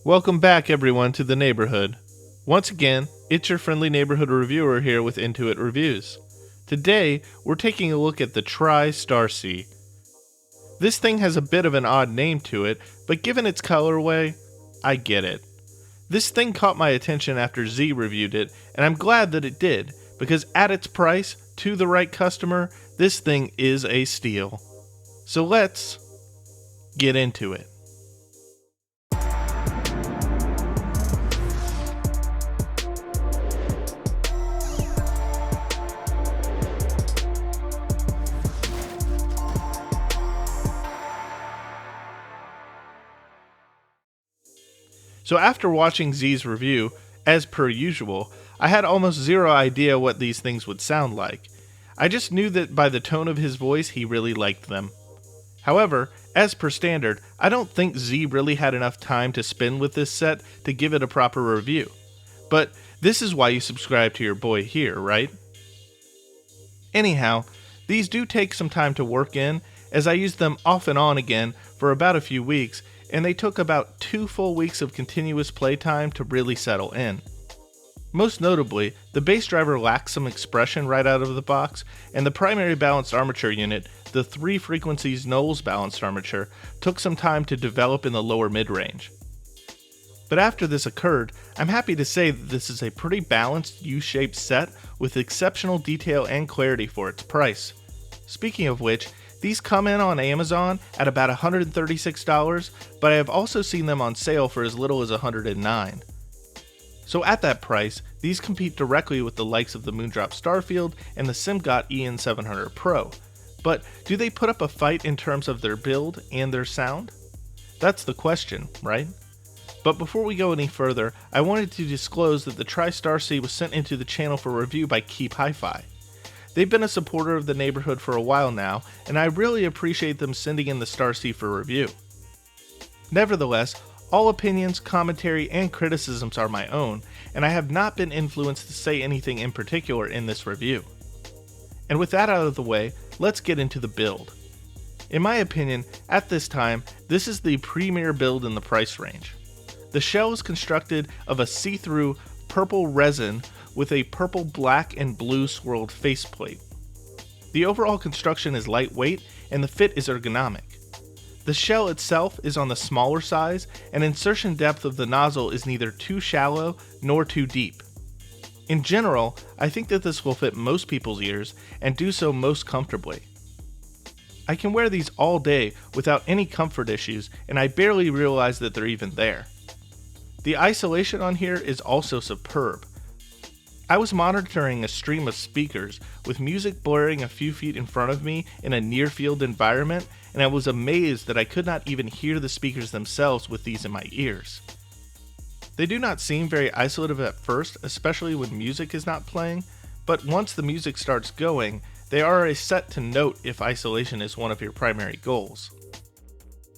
Welcome back, everyone, to the neighborhood. Once again, it's your friendly neighborhood reviewer here with InToIt Reviews. Today, we're taking a look at the Starsea. This thing has a bit of an odd name to it, but given its colorway, I get it. This thing caught my attention after Z reviewed it, and I'm glad that it did, because at its price, to the right customer, this thing is a steal. So let's get into it. So after watching Z's review, as per usual, I had almost zero idea what these things would sound like. I just knew that by the tone of his voice, he really liked them. However, as per standard, I don't think Z really had enough time to spend with this set to give it a proper review. But this is why you subscribe to your boy here, right? Anyhow, these do take some time to work in, as I used them off and on again for about a few weeks, and they took about 2 full weeks of continuous playtime to really settle in. Most notably, the bass driver lacks some expression right out of the box, and the primary balanced armature unit, the 3 frequencies Knowles balanced armature, took some time to develop in the lower mid-range. But after this occurred, I'm happy to say that this is a pretty balanced U-shaped set with exceptional detail and clarity for its price. Speaking of which, these come in on Amazon at about $136, but I have also seen them on sale for as little as $109. So at that price, these compete directly with the likes of the Moondrop Starfield and the SimGot EN700 Pro. But do they put up a fight in terms of their build and their sound? That's the question, right? But before we go any further, I wanted to disclose that the Starsea was sent into the channel for review by Keep Hi-Fi. They've been a supporter of the neighborhood for a while now, and I really appreciate them sending in the Starsea for review. Nevertheless, all opinions, commentary, and criticisms are my own, and I have not been influenced to say anything in particular in this review. And with that out of the way, let's get into the build. In my opinion, at this time, this is the premier build in the price range. The shell is constructed of a see-through purple resin with a purple, black, and blue swirled faceplate. The overall construction is lightweight and the fit is ergonomic. The shell itself is on the smaller size, and insertion depth of the nozzle is neither too shallow nor too deep. In general, I think that this will fit most people's ears and do so most comfortably. I can wear these all day without any comfort issues, and I barely realize that they're even there. The isolation on here is also superb. I was monitoring a stream of speakers with music blaring a few feet in front of me in a near-field environment, and I was amazed that I could not even hear the speakers themselves with these in my ears. They do not seem very isolative at first, especially when music is not playing, but once the music starts going, they are a set to note if isolation is one of your primary goals.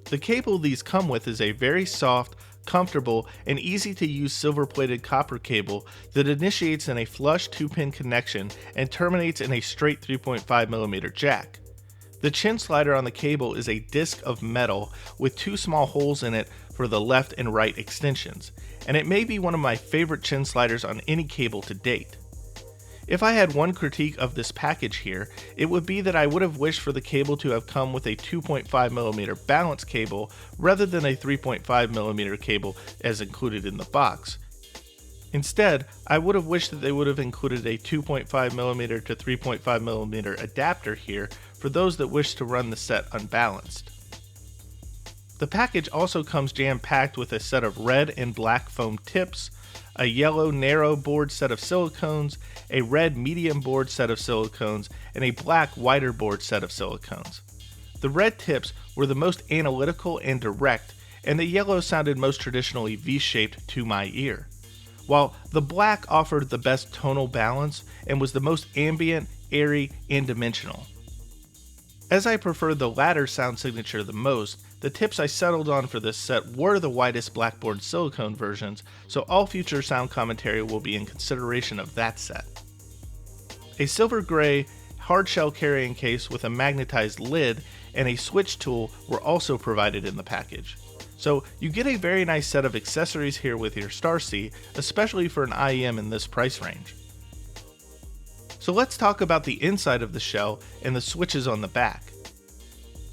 The cable these come with is a very soft, comfortable, and easy to use silver-plated copper cable that initiates in a flush 2-pin connection and terminates in a straight 3.5mm jack. The chin slider on the cable is a disc of metal with 2 small holes in it for the left and right extensions, and it may be one of my favorite chin sliders on any cable to date. If I had one critique of this package here, it would be that I would have wished for the cable to have come with a 2.5mm balance cable rather than a 3.5mm cable as included in the box. Instead, I would have wished that they would have included a 2.5mm to 3.5mm adapter here for those that wish to run the set unbalanced. The package also comes jam-packed with a set of red and black foam tips, a yellow narrow board set of silicones, a red medium board set of silicones, and a black wider board set of silicones. The red tips were the most analytical and direct, and the yellow sounded most traditionally V-shaped to my ear, while the black offered the best tonal balance and was the most ambient, airy, and dimensional. As I preferred the latter sound signature the most, the tips I settled on for this set were the widest blackboard silicone versions, so all future sound commentary will be in consideration of that set. A silver gray hardshell carrying case with a magnetized lid and a switch tool were also provided in the package. So you get a very nice set of accessories here with your Starsea, especially for an IEM in this price range. So let's talk about the inside of the shell and the switches on the back.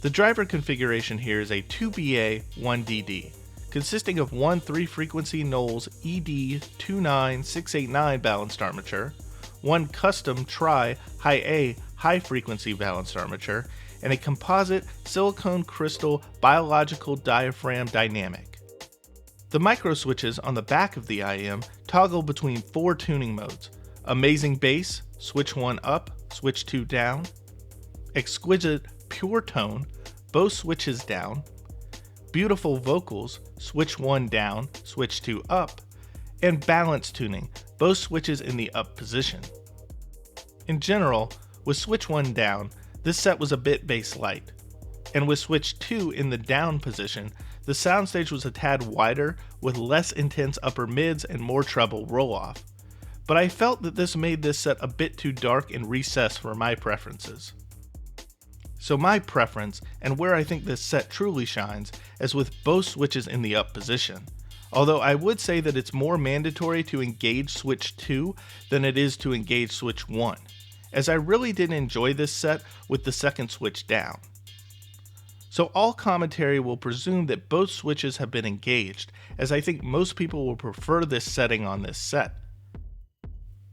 The driver configuration here is a 2BA 1DD, consisting of one 3-frequency Knowles ED29689 balanced armature, one custom Tri-High-A high-frequency balanced armature, and a composite silicone crystal biological diaphragm dynamic. The micro switches on the back of the IEM toggle between 4 tuning modes: Amazing Bass, switch 1 up, switch 2 down; Exquisite Pure Tone, both switches down; Beautiful Vocals, switch 1 down, switch 2 up; and Balance Tuning, both switches in the up position. In general, with switch 1 down, this set was a bit bass light, and with switch 2 in the down position, the soundstage was a tad wider with less intense upper mids and more treble roll-off, but I felt that this made this set a bit too dark and recessed for my preferences. So my preference, and where I think this set truly shines, is with both switches in the up position, although I would say that it's more mandatory to engage switch 2 than it is to engage switch 1, as I really didn't enjoy this set with the second switch down. So all commentary will presume that both switches have been engaged, as I think most people will prefer this setting on this set.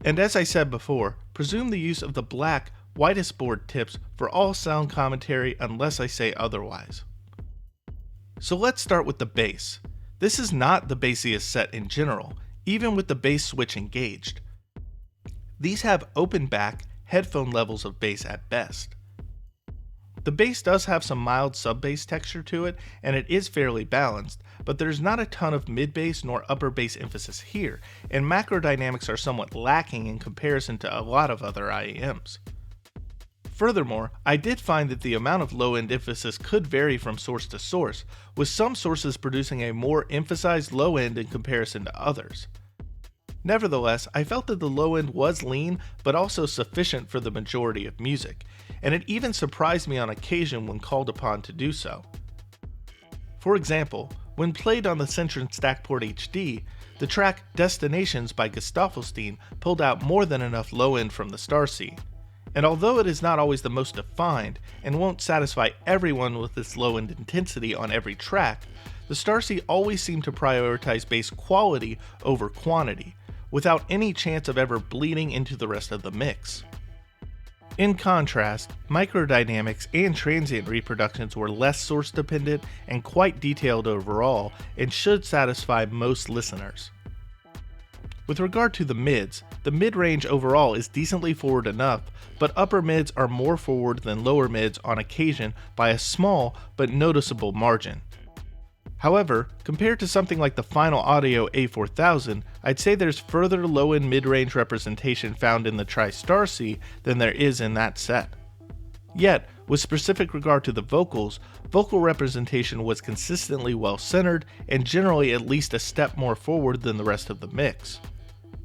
And as I said before, presume the use of the black whitest board tips for all sound commentary unless I say otherwise. So let's start with the bass. This is not the bassiest set in general, even with the bass switch engaged. These have open back, headphone levels of bass at best. The bass does have some mild sub-bass texture to it, and it is fairly balanced, but there's not a ton of mid-bass nor upper bass emphasis here, and macro dynamics are somewhat lacking in comparison to a lot of other IEMs. Furthermore, I did find that the amount of low-end emphasis could vary from source to source, with some sources producing a more emphasized low-end in comparison to others. Nevertheless, I felt that the low end was lean, but also sufficient for the majority of music, and it even surprised me on occasion when called upon to do so. For example, when played on the Centron Stackport HD, the track Destinations by Gustaffelstein pulled out more than enough low end from the Starsea, and although it is not always the most defined and won't satisfy everyone with its low end intensity on every track, the Starsea always seemed to prioritize bass quality over quantity, without any chance of ever bleeding into the rest of the mix. In contrast, microdynamics and transient reproductions were less source dependent and quite detailed overall, and should satisfy most listeners. With regard to the mids, the mid-range overall is decently forward enough, but upper mids are more forward than lower mids on occasion by a small but noticeable margin. However, compared to something like the Final Audio A4000, I'd say there's further low-end mid-range representation found in the Starsea than there is in that set. Yet, with specific regard to the vocals, vocal representation was consistently well-centered and generally at least a step more forward than the rest of the mix.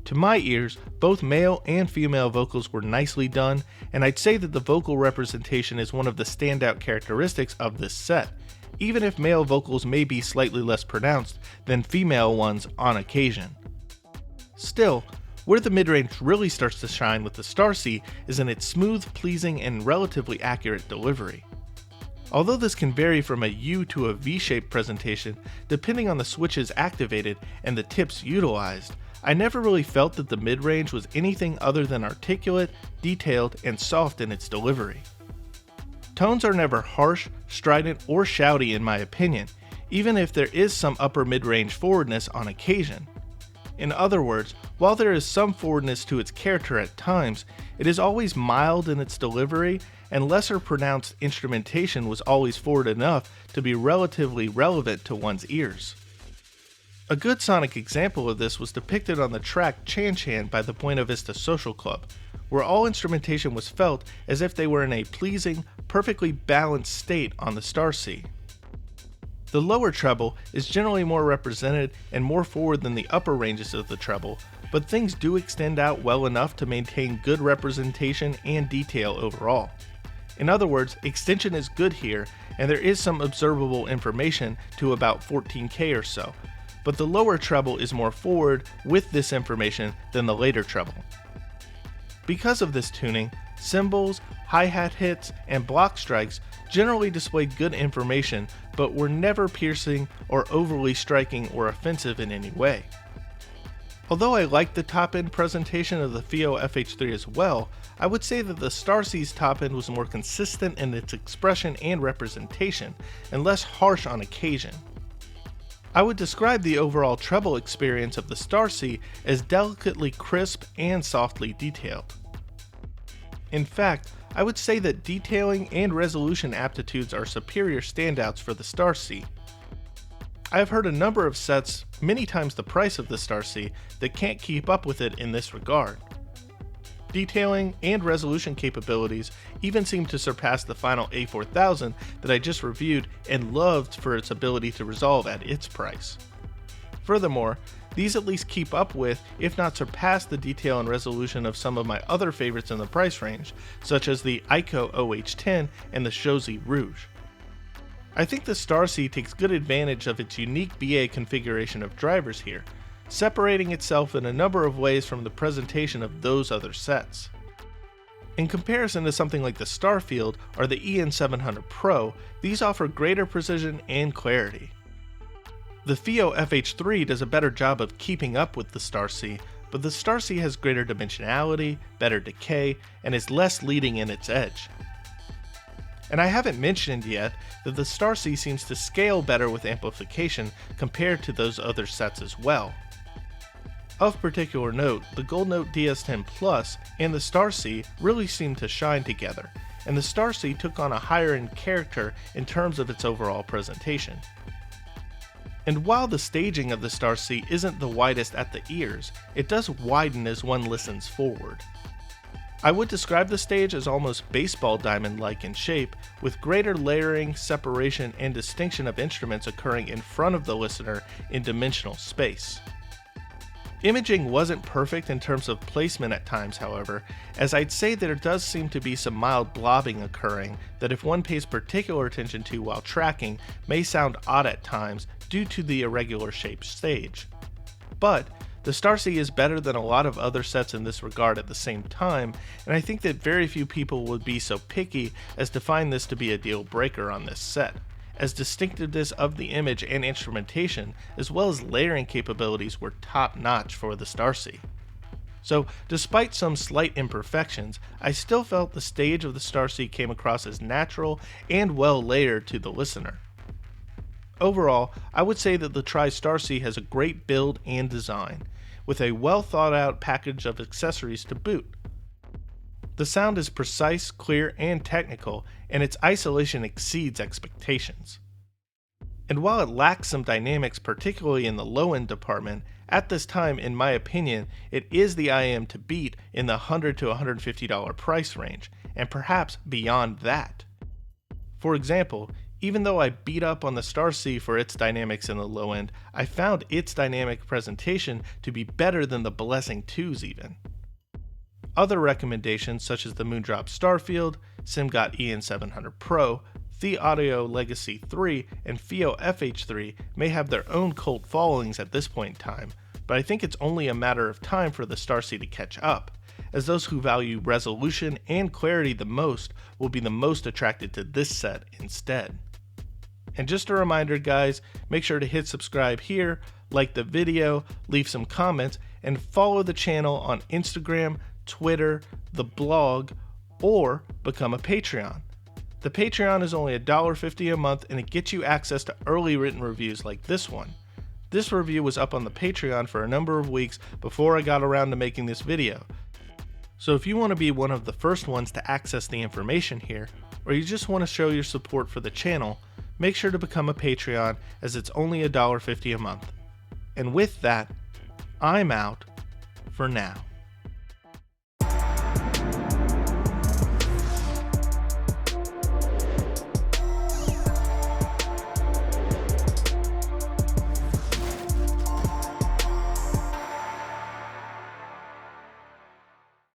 To my ears, both male and female vocals were nicely done, and I'd say that the vocal representation is one of the standout characteristics of this set, even if male vocals may be slightly less pronounced than female ones on occasion. Still, where the midrange really starts to shine with the Starsea is in its smooth, pleasing, and relatively accurate delivery. Although this can vary from a U to a V-shaped presentation depending on the switches activated and the tips utilized, I never really felt that the midrange was anything other than articulate, detailed, and soft in its delivery. Tones are never harsh, strident, or shouty in my opinion, even if there is some upper mid-range forwardness on occasion. In other words, while there is some forwardness to its character at times, it is always mild in its delivery, and lesser pronounced instrumentation was always forward enough to be relatively relevant to one's ears. A good sonic example of this was depicted on the track Chan Chan by the Buena Vista Social Club, where all instrumentation was felt as if they were in a pleasing, perfectly balanced state on the Starsea. The lower treble is generally more represented and more forward than the upper ranges of the treble, but things do extend out well enough to maintain good representation and detail overall. In other words, extension is good here, and there is some observable information to about 14K or so, but the lower treble is more forward with this information than the later treble. Because of this tuning, cymbals, hi-hat hits, and block strikes generally displayed good information, but were never piercing or overly striking or offensive in any way. Although I liked the top-end presentation of the FiiO FH3 as well, I would say that the Starsea's top-end was more consistent in its expression and representation, and less harsh on occasion. I would describe the overall treble experience of the Starsea as delicately crisp and softly detailed. In fact, I would say that detailing and resolution aptitudes are superior standouts for the Starsea. I have heard a number of sets, many times the price of the Starsea, that can't keep up with it in this regard. Detailing and resolution capabilities even seem to surpass the final A4000 that I just reviewed and loved for its ability to resolve at its price. Furthermore, these at least keep up with, if not surpass, the detail and resolution of some of my other favorites in the price range, such as the Ico OH10 and the Shozi Rouge. I think the Starsea takes good advantage of its unique BA configuration of drivers here, separating itself in a number of ways from the presentation of those other sets. In comparison to something like the Starfield or the EN700 Pro, these offer greater precision and clarity. The FiiO FH3 does a better job of keeping up with the Starsea, but the Starsea has greater dimensionality, better decay, and is less leading in its edge. And I haven't mentioned yet that the Starsea seems to scale better with amplification compared to those other sets as well. Of particular note, the Gold Note DS10 Plus and the Starsea really seem to shine together, and the Starsea took on a higher end character in terms of its overall presentation. And while the staging of the Starsea isn't the widest at the ears, it does widen as one listens forward. I would describe the stage as almost baseball diamond-like in shape, with greater layering, separation, and distinction of instruments occurring in front of the listener in dimensional space. Imaging wasn't perfect in terms of placement at times, however, as I'd say there does seem to be some mild blobbing occurring that if one pays particular attention to while tracking may sound odd at times due to the irregular shaped stage. But the Starsea is better than a lot of other sets in this regard at the same time, and I think that very few people would be so picky as to find this to be a deal breaker on this set, as distinctiveness of the image and instrumentation as well as layering capabilities were top notch for the Starsea. So despite some slight imperfections, I still felt the stage of the Starsea came across as natural and well layered to the listener. Overall, I would say that the Starsea has a great build and design, with a well thought out package of accessories to boot. The sound is precise, clear, and technical, and its isolation exceeds expectations. And while it lacks some dynamics, particularly in the low-end department, at this time, in my opinion, it is the IM to beat in the $100 to $150 price range, and perhaps beyond that. For example, even though I beat up on the Starsea for its dynamics in the low end, I found its dynamic presentation to be better than the Blessing 2's even. Other recommendations such as the Moondrop Starfield, SimGot EN700 Pro, The Audio Legacy 3, and FiiO FH3 may have their own cult followings at this point in time, but I think it's only a matter of time for the Starsea to catch up, as those who value resolution and clarity the most will be the most attracted to this set instead. And just a reminder guys, make sure to hit subscribe here, like the video, leave some comments, and follow the channel on Instagram, Twitter, the blog, or become a Patreon. The Patreon is only $1.50 a month and it gets you access to early written reviews like this one. This review was up on the Patreon for a number of weeks before I got around to making this video. So if you want to be one of the first ones to access the information here, or you just want to show your support for the channel, make sure to become a Patreon as it's only $1.50 a month. And with that, I'm out for now.